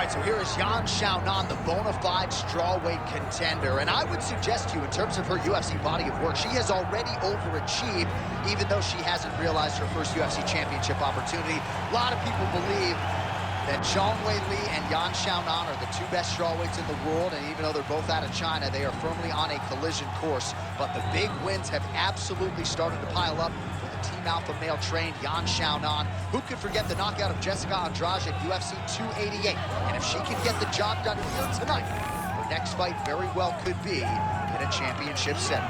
right, so here is XIAONAN, the bona fide strawweight contender. And I would suggest to you, in terms of her UFC body of work, she has already overachieved, even though she hasn't realized her first UFC championship opportunity. A lot of people believe that ZHANG WEILI and XIAONAN are the two best strawweights in the world, and even though they're both out of China, they are firmly on a collision course. But the big wins have absolutely started to pile up for the Team Alpha male trained XIAONAN. Who could forget the knockout of Jessica Andrade at UFC 288? And if she can get the job done here tonight, her next fight very well could be in a championship setting.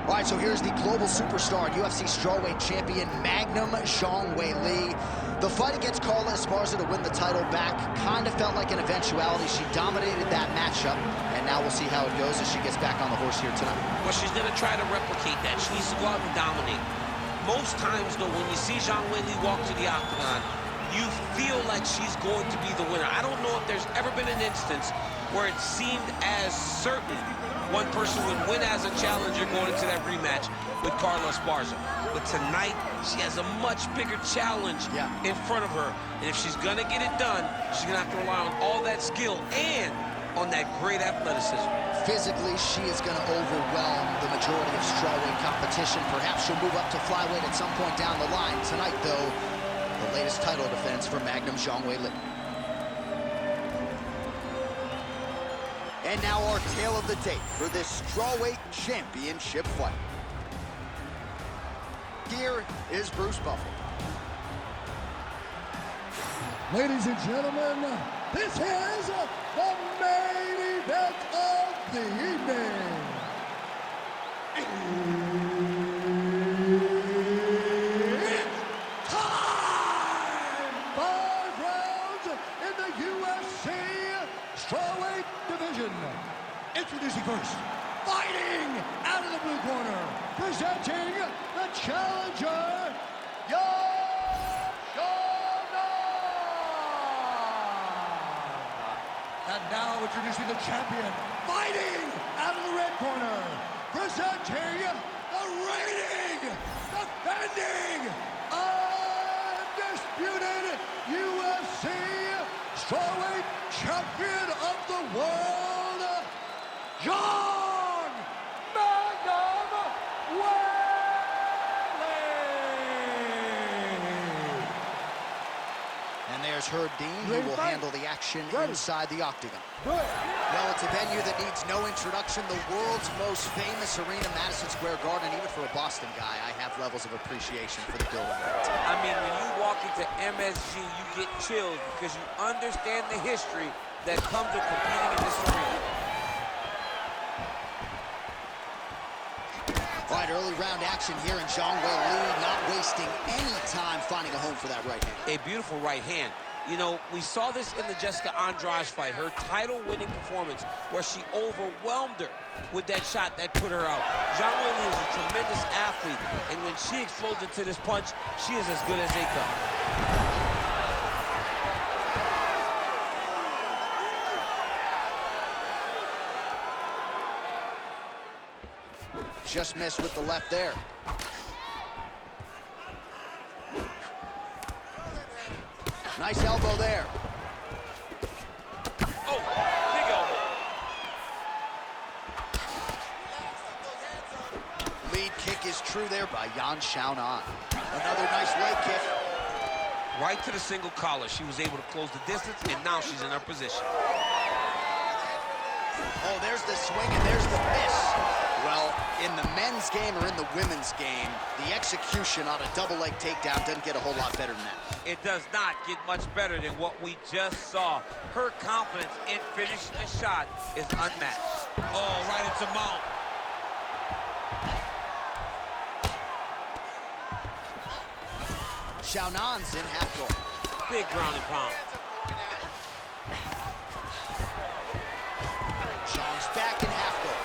All right, so here's the global superstar, UFC strawweight champion, ZHANG WEILI. The fight against Carla Esparza to win the title back kind of felt like an eventuality. She dominated that matchup, and now we'll see how it goes as she gets back on the horse here tonight. Well, she's going to try to replicate that. She needs to go out and dominate. Most times, though, when you see ZHANG WEILI walk to the octagon, you feel like she's going to be the winner. I don't know if there's ever been an instance where it seemed as certain one person would win as a challenger going into that rematch with Carla Esparza. But tonight, she has a much bigger challenge in front of her. And if she's gonna get it done, she's gonna have to rely on all that skill and on that great athleticism. Physically, she is gonna overwhelm the majority of strawweight competition. Perhaps she'll move up to flyweight at some point down the line. Tonight, though, the latest title defense for ZHANG WEILI. And now our tale of the tape for this strawweight championship fight. Here is Bruce Buffer. Ladies and gentlemen, this is the main event of the evening. It's time! 5 rounds in the UFC strawweight division. Introducing first, fighting out of the blue corner, presenting the challenger, XIAONAN. And now introducing the champion, fighting out of the red corner, presenting the reigning, defending, undisputed UFC strawweight champion of the world, ZHANG WEILI. And there's Herb Dean, who will handle the action inside the octagon. Well, it's a venue that needs no introduction. The world's most famous arena, Madison Square Garden. Even for a Boston guy, I have levels of appreciation for the building. I mean, when you walk into MSG, you get chills because you understand the history that comes with competing in this arena. All right, early round action here, in ZHANG WEILI not wasting any time finding a home for that right hand. A beautiful right hand. You know, we saw this in the Jessica Andrade fight, her title-winning performance, where she overwhelmed her with that shot that put her out. ZHANG WEILI is a tremendous athlete, and when she explodes into this punch, she is as good as they come. Just missed with the left there. Nice elbow there. Oh, big elbow. Lead kick is true there by XIAONAN. Another nice leg kick. Right to the single collar. She was able to close the distance, and now she's in her position. Oh, there's the swing and there's the miss. Well, in the men's game or in the women's game, the execution on a double leg takedown doesn't get a whole lot better than that. It does not get much better than what we just saw. Her confidence in finishing the shot is unmatched. Oh, right into mount. XIAONAN's in half guard. Big ground and pound. Zhang's back in half guard.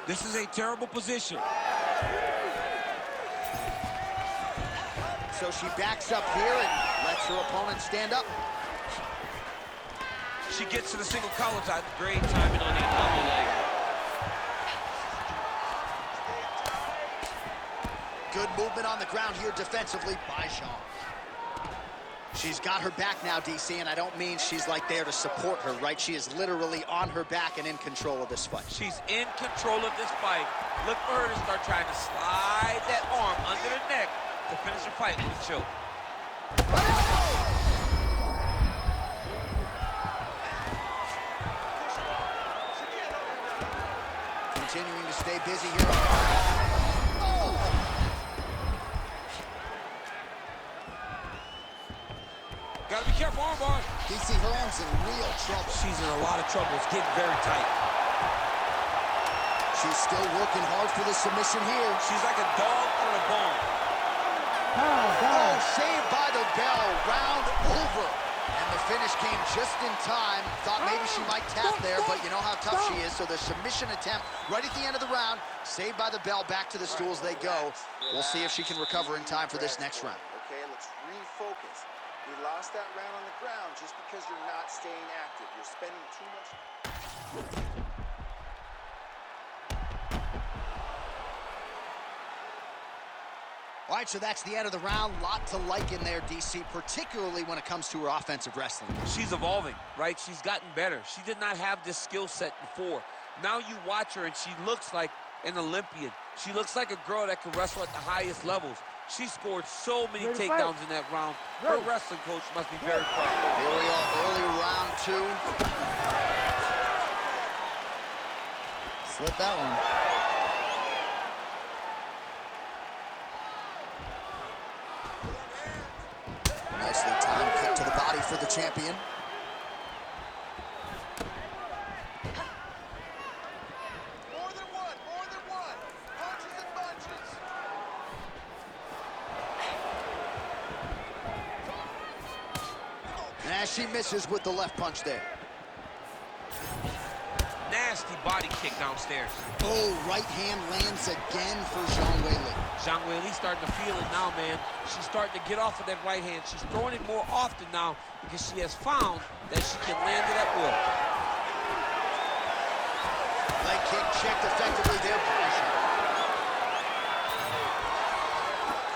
This is a terrible position. So she backs up here and lets her opponent stand up. She gets to the single collar tie. Great timing on that double leg. Good movement on the ground here defensively by Zhang. She's got her back now, DC, and I don't mean she's like there to support her, right? She is literally on her back and in control of this fight. She's in control of this fight. Look for her to start trying to slide that arm under the neck to finish the fight with a choke. Continuing to stay busy here. Gotta be careful, arm bars. DC, her arm's in real trouble. She's in a lot of trouble. It's getting very tight. She's still working hard for the submission here. She's like a dog on a bone. Oh, saved by the bell, round over. And the finish came just in time. Thought maybe she might tap there, but you know how tough she is. So the submission attempt right at the end of the round, saved by the bell, back to the stools they go. We'll see if she can recover in time for this next round. Okay, let's refocus. You lost that round on the ground just because you're not staying active. You're spending too much. All right, so that's the end of the round. Lot to like in there, DC, particularly when it comes to her offensive wrestling. She's evolving, right? She's gotten better. She did not have this skill set before. Now you watch her and she looks like an Olympian. She looks like a girl that can wrestle at the highest levels. She scored so many takedowns in that round. Her wrestling coach must be very proud. Here we are, early round two. Slip that one. Nicely timed kick to the body for the champion. More than one, more than one. Punches and bunches. And as she misses with the left punch there. Nasty body kick downstairs. Oh, right hand lands again for ZHANG WEILI. ZHANG WEILI starting to feel it now, man. She's starting to get off of that right hand. She's throwing it more often now because she has found that she can land it at will. Leg kick checked effectively there by ZHANG.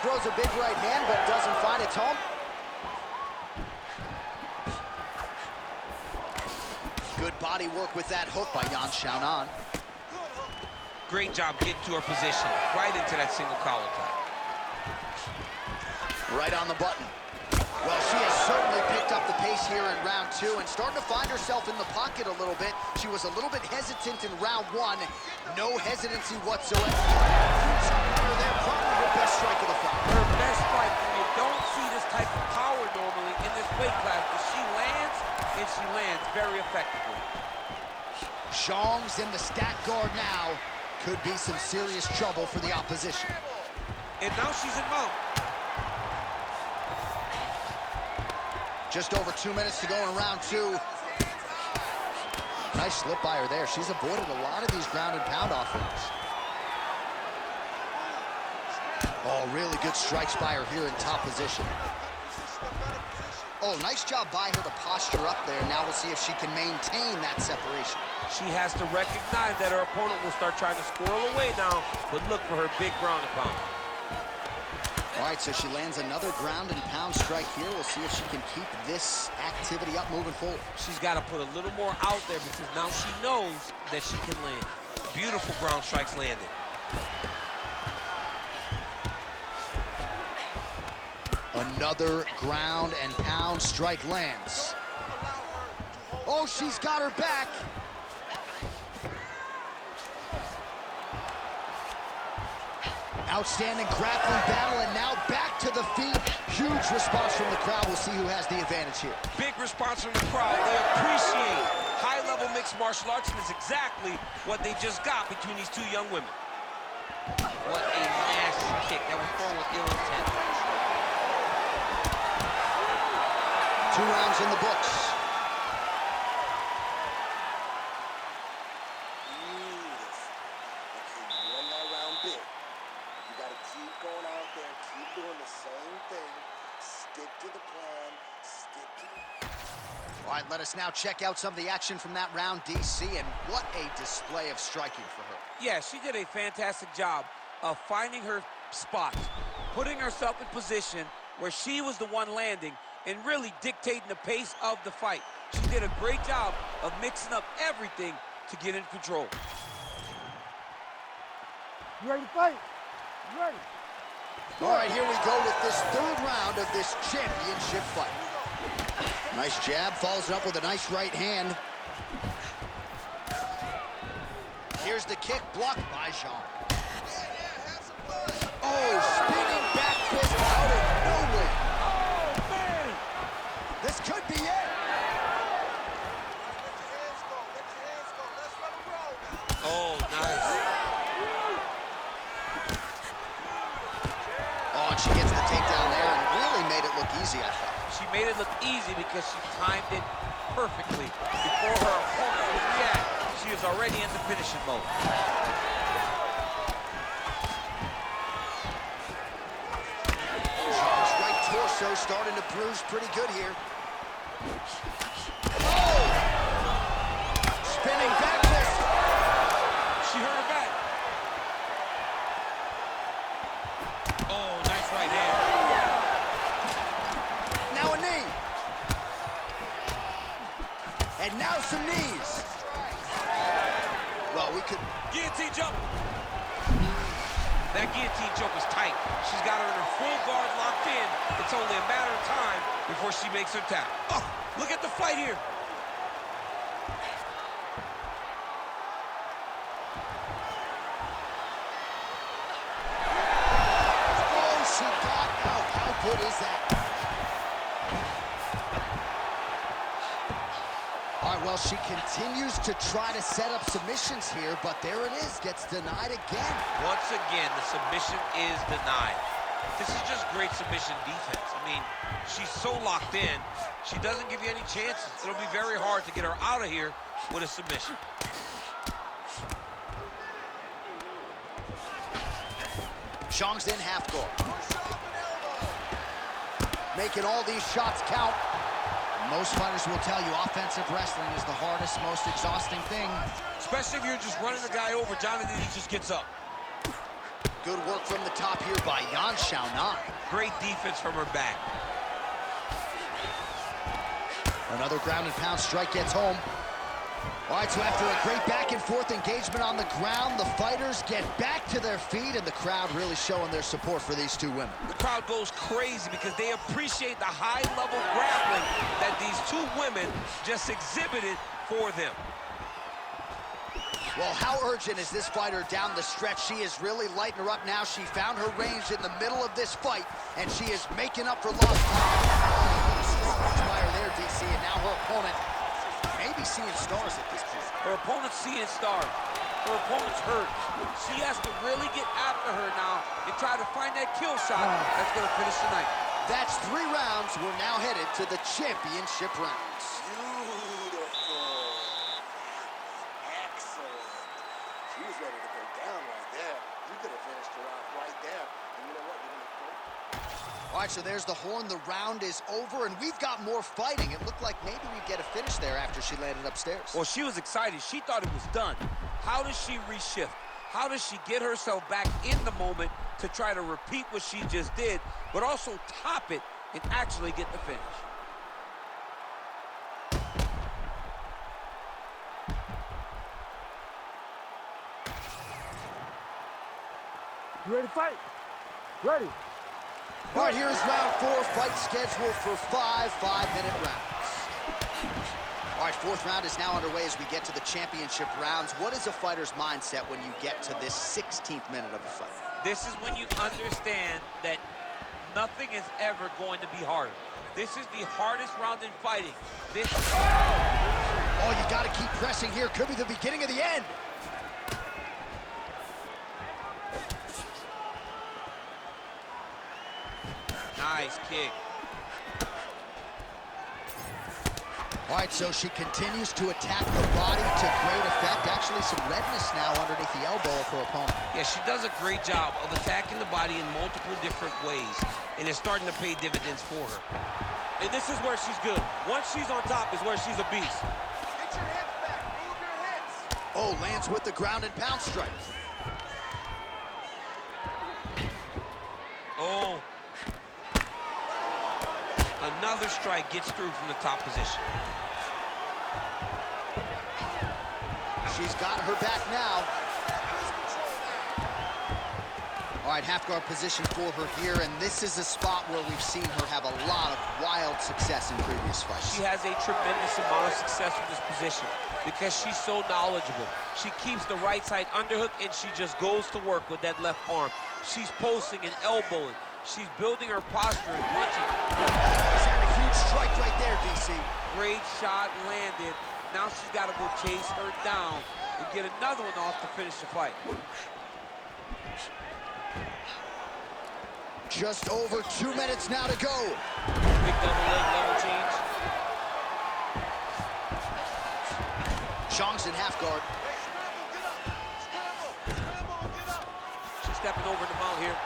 Throws a big right hand, but doesn't find its home. Good body work with that hook by XIAONAN. Great job getting to her position, right into that single collar tie. Right on the button. Well, she has certainly picked up the pace here in round two and starting to find herself in the pocket a little bit. She was a little bit hesitant in round one. No hesitancy whatsoever. There, probably her best strike of the fight. Her best strike, you don't see this type of power normally in this weight class, but she lands, and she lands very effectively. Zhang's in the stack guard now. Could be some serious trouble for the opposition. And now she's in mount. Just over 2 minutes to go in round two. Nice slip by her there. She's avoided a lot of these ground and pound offerings. Oh, really good strikes by her here in top position. Oh, nice job by her to posture up there. Now we'll see if she can maintain that separation. She has to recognize that her opponent will start trying to squirrel away now, but look for her big ground and pound. All right, so she lands another ground and pound strike here. We'll see if she can keep this activity up moving forward. She's got to put a little more out there because now she knows that she can land. Beautiful ground strikes landed. Another ground and pound strike lands. Oh, she's got her back. Outstanding grappling battle, and now back to the feet. Huge response from the crowd. We'll see who has the advantage here. Big response from the crowd. They appreciate high-level mixed martial arts, and it's exactly what they just got between these two young women. What a nasty kick that was thrown with ill intent. 2 rounds in the books. Beautiful. Okay, you won that round big. You got to keep going out there, keep doing the same thing. Stick to the plan, stick to the... All right, let us now check out some of the action from that round, DC, and what a display of striking for her. Yeah, she did a fantastic job of finding her spot, putting herself in position where she was the one landing and really dictating the pace of the fight. She did a great job of mixing up everything to get in control. You ready to fight? You ready? All right, here we go with this 3rd round of this championship fight. Nice jab, follows it up with a nice right hand. Here's the kick, blocked by Zhang. Oh, spinning back fist out of nowhere. Oh, man! This could be it. Oh, nice. Oh, and she gets the takedown there and really made it look easy, I thought. She made it look easy because she timed it perfectly. Before her opponent would react, she is already in the finishing mode. Zhang's right torso starting to bruise pretty good here. Oh! Spinning back fist. She hurt her back. Oh, nice right hand. Now a knee. And now some knees. Well, we could... Guillotine jump. That guillotine choke is tight. She's got her in her full guard locked in. It's only a matter of time before she makes her tap. Oh, look at the fight here. Oh, she got out. How good is that? All right, well, she continues to try to set up submissions here, but there it is, gets denied again. Once again, the submission is denied. This is just great submission defense. I mean, she's so locked in, she doesn't give you any chances. It'll be very hard to get her out of here with a submission. Zhang's in half guard. Making all these shots count. Most fighters will tell you offensive wrestling is the hardest, most exhausting thing. Especially if you're just running a guy over, Jonathan, he just gets up. Good work from the top here by XIAONAN. Great defense from her back. Another ground and pound strike gets home. All right, so after a great back-and-forth engagement on the ground, the fighters get back to their feet, and the crowd really showing their support for these two women. The crowd goes crazy because they appreciate the high-level grappling that these two women just exhibited for them. Well, how urgent is this fighter down the stretch? She is really lighting her up now. She found her range in the middle of this fight, and she is making up for lost time. Strong punch by her there, DC, and now her opponent maybe seeing stars at this point. Her opponent's seeing stars. Her opponent's hurt. She has to really get after her now and try to find that kill shot that's going to finish tonight. That's 3 rounds. We're now headed to the championship rounds. Beautiful. Excellent. She was ready to go down right there. You could have finished her off right there. And you know what? You're going to go. All right, so there's the horn. The round is over, and we've got more fighting. It looked like maybe we'd get a finish there after she landed upstairs. Well, she was excited. She thought it was done. How does she reshift? How does she get herself back in the moment to try to repeat what she just did, but also top it and actually get the finish? You ready to fight? Ready. All right, here's round 4. Fight scheduled for 5 5-minute rounds. All right, 4th round is now underway as we get to the championship rounds. What is a fighter's mindset when you get to this 16th minute of a fight? This is when you understand that nothing is ever going to be harder. This is the hardest round in fighting. This. Oh, you got to keep pressing here. Could be the beginning of the end. Nice kick. All right, so she continues to attack the body to great effect. Actually, some redness now underneath the elbow of her opponent. Yeah, she does a great job of attacking the body in multiple different ways, and it's starting to pay dividends for her. And this is where she's good. Once she's on top is where she's a beast. Get your hips back. Move your hips. Oh, lands with the ground and pound strike. Oh. Another strike gets through from the top position. She's got her back now. All right, half guard position for her here, and this is a spot where we've seen her have a lot of wild success in previous fights. She has a tremendous amount of success with this position because she's so knowledgeable. She keeps the right side underhook, and she just goes to work with that left arm. She's posting and elbowing. She's building her posture and punching. She's had a huge strike right there, DC. Great shot landed. Now she's got to go chase her down and get another one off to finish the fight. Just over 2 minutes now to go. Big double leg level change. Zhang's in half guard. She's stepping over the mount here.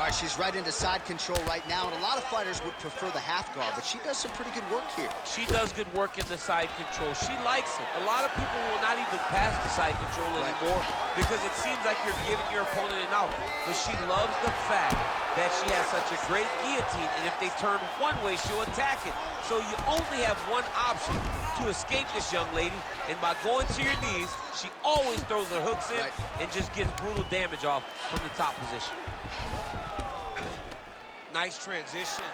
All right, she's right into side control right now, and a lot of fighters would prefer the half guard, but she does some pretty good work here. She does good work in the side control. She likes it. A lot of people will not even pass the side control anymore because it seems like you're giving your opponent an out. But she loves the fact that she has such a great guillotine, and if they turn one way, she'll attack it. So you only have one option to escape this young lady, and by going to your knees, she always throws her hooks in and just gets brutal damage off from the top position. Nice transition.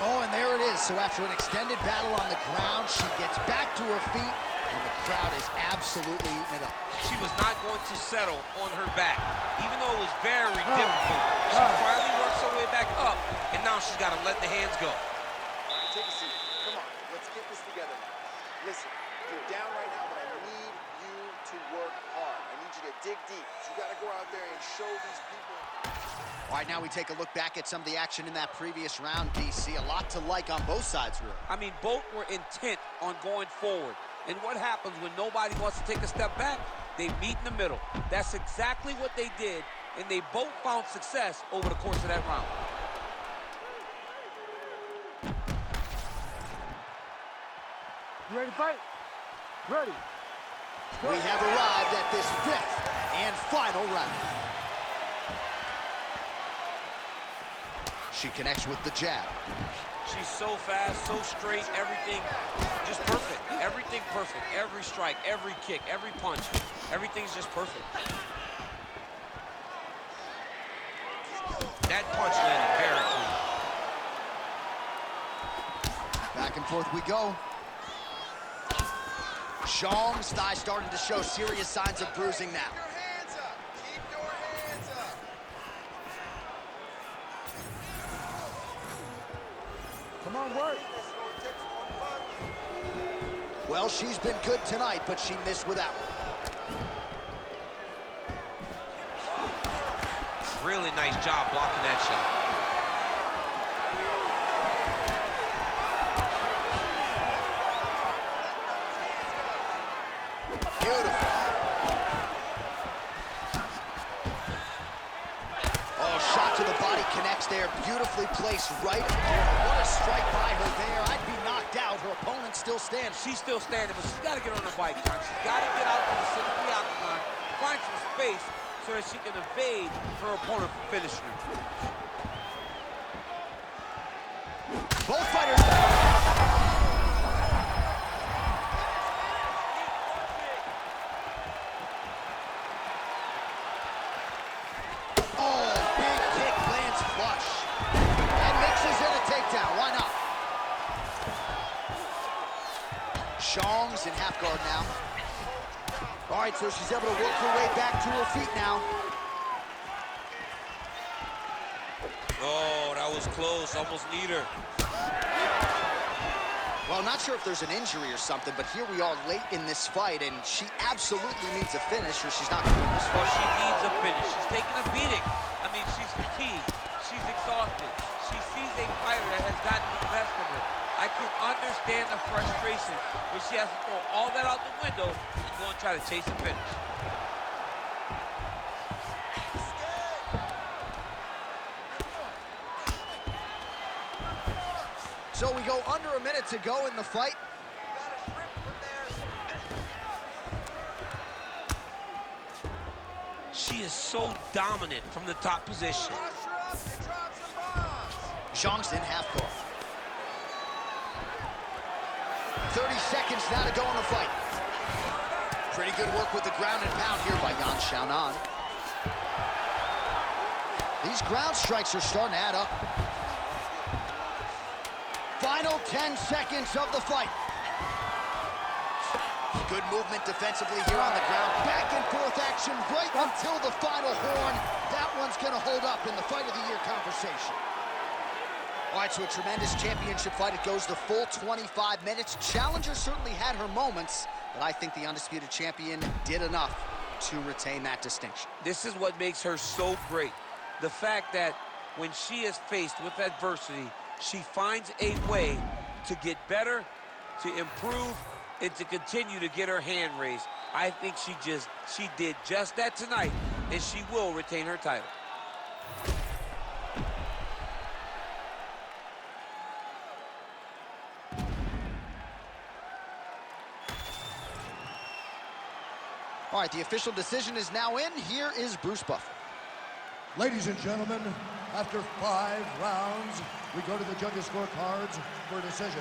Oh, and there it is. So after an extended battle on the ground, she gets back to her feet, and the crowd is absolutely eating it up. She was not going to settle on her back, even though it was very difficult. She finally works her way back up, and now she's got to let the hands go. All right, take a seat. Come on, let's get this together now. Listen, you're down right now, but I need you to work hard. I need you to dig deep. You got to go out there and show these people. All right, now we take a look back at some of the action in that previous round, DC. A lot to like on both sides, really. I mean, both were intent on going forward. And what happens when nobody wants to take a step back? They meet in the middle. That's exactly what they did, and they both found success over the course of that round. You ready to fight? Ready. We have arrived at this fifth and final round. She connects with the jab. She's so fast, so straight, everything just perfect. Everything perfect. Every strike, every kick, every punch, everything's just perfect. That punch landed very clean. Back and forth we go. Zhang's thigh starting to show serious signs of bruising now. Keep your hands up. Keep your hands up. Come on, work. Well, she's been good tonight, but she missed with that one. Really nice job blocking that shot. Beautiful. Oh, shot to the body connects there. Beautifully placed right. Oh, what a strike by her there. I'd be knocked out. Her opponent still stands. She's still standing, but she's got to get on her bike, John. She's got to get out to the center of the octagon, find some space so that she can evade her opponent from finishing her. Both fighters. Oh, She's in half guard now. All right, so she's able to work her way back to her feet now. Oh, that was close. Almost need her. Well, not sure if there's an injury or something, but here we are late in this fight, and she absolutely needs a finish or she's not going to win this fight. Well, she needs a finish. She's taking a beating. I mean, she's fatigued. She's exhausted. She sees a fighter that has gotten the best of her. I can understand the frustration when she has to throw all that out the window and go and try to chase a finish. So we go under a minute to go in the fight. She is so dominant from the top position. Zhang's in half guard. 30 seconds now to go in the fight. Pretty good work with the ground and pound here by XIAONAN. These ground strikes are starting to add up. Final 10 seconds of the fight. Good movement defensively here on the ground. Back and forth action right until the final horn. That one's going to hold up in the fight of the year conversation. All right, so a tremendous championship fight. It goes the full 25 minutes. Challenger certainly had her moments, but I think the undisputed champion did enough to retain that distinction. This is what makes her so great. The fact that when she is faced with adversity, she finds a way to get better, to improve, and to continue to get her hand raised. I think she did just that tonight, and she will retain her title. All right, the official decision is now in. Here is Bruce Buffer. Ladies and gentlemen, after 5 rounds, we go to the judges' scorecards for a decision.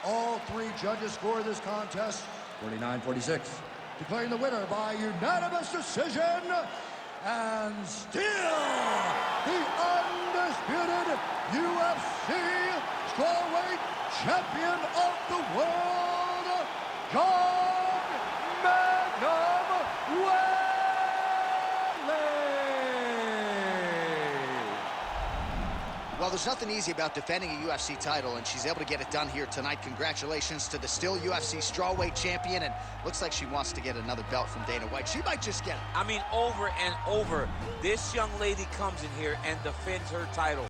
All 3 judges score this contest 49-46. Declaring the winner by unanimous decision, and still the undisputed UFC strawweight champion of the world, ZHANG Weilì. Well, there's nothing easy about defending a UFC title, and she's able to get it done here tonight. Congratulations to the still UFC strawweight champion, and looks like she wants to get another belt from Dana White. She might just get it. I mean, over and over, this young lady comes in here and defends her title.